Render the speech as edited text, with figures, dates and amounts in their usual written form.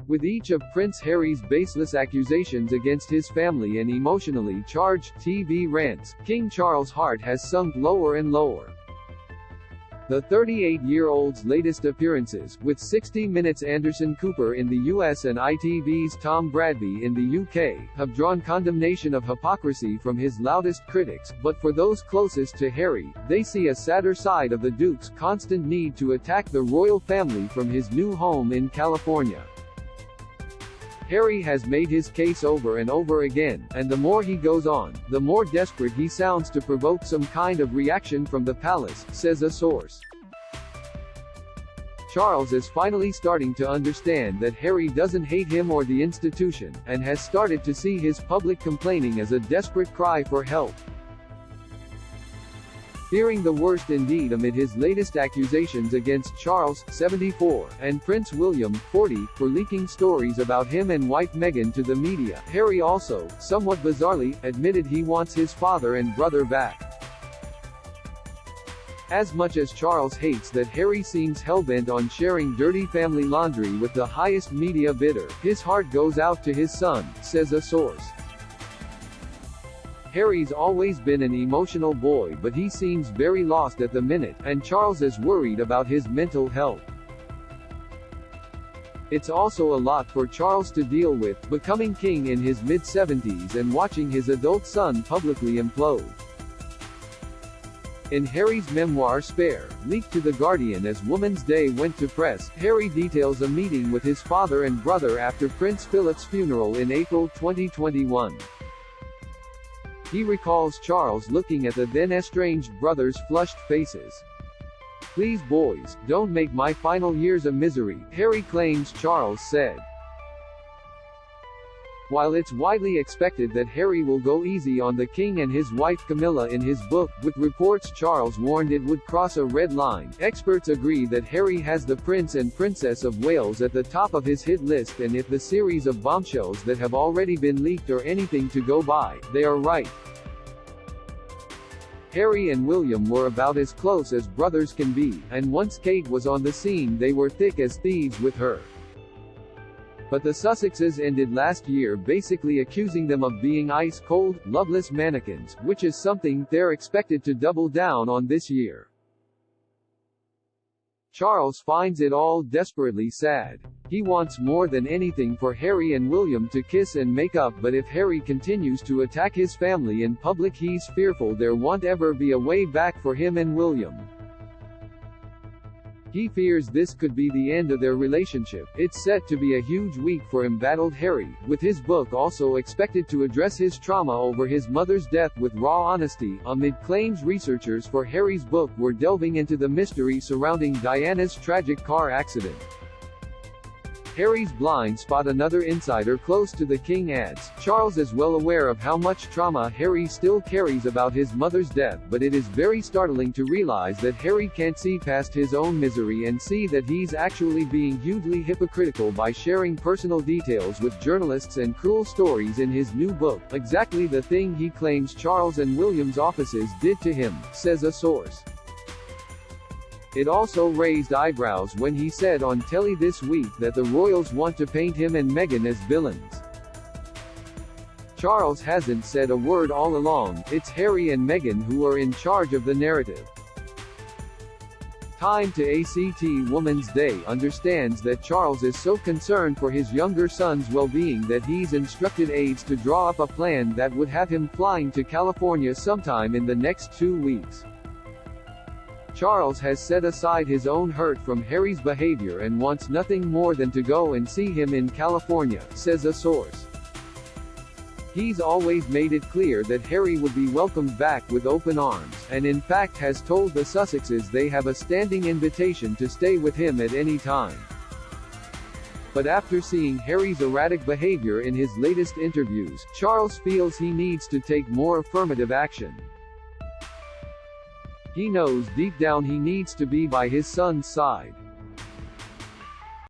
With each of Prince Harry's baseless accusations against his family and emotionally charged TV rants, King Charles' heart has sunk lower and lower. The 38-year-old's latest appearances, with 60 Minutes' Anderson Cooper in the US and ITV's Tom Bradby in the UK, have drawn condemnation of hypocrisy from his loudest critics, but for those closest to Harry, they see a sadder side of the Duke's constant need to attack the royal family from his new home in California. Harry has made his case over and over again, and the more he goes on, the more desperate he sounds to provoke some kind of reaction from the palace, says a source. Charles is finally starting to understand that Harry doesn't hate him or the institution, and has started to see his public complaining as a desperate cry for help. Fearing the worst indeed amid his latest accusations against Charles, 74, and Prince William, 40, for leaking stories about him and wife Meghan to the media, Harry also, somewhat bizarrely, admitted he wants his father and brother back. As much as Charles hates that Harry seems hellbent on sharing dirty family laundry with the highest media bidder, his heart goes out to his son, says a source. Harry's always been an emotional boy, but he seems very lost at the minute, and Charles is worried about his mental health. It's also a lot for Charles to deal with, becoming king in his mid-70s and watching his adult son publicly implode. In Harry's memoir Spare, leaked to The Guardian as Woman's Day went to press, Harry details a meeting with his father and brother after Prince Philip's funeral in April 2021. He recalls Charles looking at the then-estranged brothers' flushed faces. "Please boys, don't make my final years a misery," Harry claims Charles said. While it's widely expected that Harry will go easy on the king and his wife Camilla in his book, with reports Charles warned it would cross a red line, experts agree that Harry has the Prince and Princess of Wales at the top of his hit list, and if the series of bombshells that have already been leaked are anything to go by, they are right. Harry and William were about as close as brothers can be, and once Kate was on the scene they were thick as thieves with her. But the Sussexes ended last year basically accusing them of being ice-cold, loveless mannequins, which is something they're expected to double down on this year. Charles finds it all desperately sad. He wants more than anything for Harry and William to kiss and make up, but if Harry continues to attack his family in public, he's fearful there won't ever be a way back for him and William. He fears this could be the end of their relationship. It's set to be a huge week for embattled Harry, with his book also expected to address his trauma over his mother's death with raw honesty, amid claims researchers for Harry's book were delving into the mystery surrounding Diana's tragic car accident. Harry's blind spot. Another insider close to the king adds, Charles is well aware of how much trauma Harry still carries about his mother's death, but it is very startling to realize that Harry can't see past his own misery and see that he's actually being hugely hypocritical by sharing personal details with journalists and cruel stories in his new book, exactly the thing he claims Charles and William's offices did to him, says a source. It also raised eyebrows when he said on telly this week that the royals want to paint him and Meghan as villains. Charles hasn't said a word all along, it's Harry and Meghan who are in charge of the narrative. Time to ACT Woman's Day understands that Charles is so concerned for his younger son's well-being that he's instructed aides to draw up a plan that would have him flying to California sometime in the next 2 weeks. Charles has set aside his own hurt from Harry's behavior and wants nothing more than to go and see him in California, says a source. He's always made it clear that Harry would be welcomed back with open arms, and in fact has told the Sussexes they have a standing invitation to stay with him at any time. But after seeing Harry's erratic behavior in his latest interviews, Charles feels he needs to take more affirmative action. He knows deep down he needs to be by his son's side.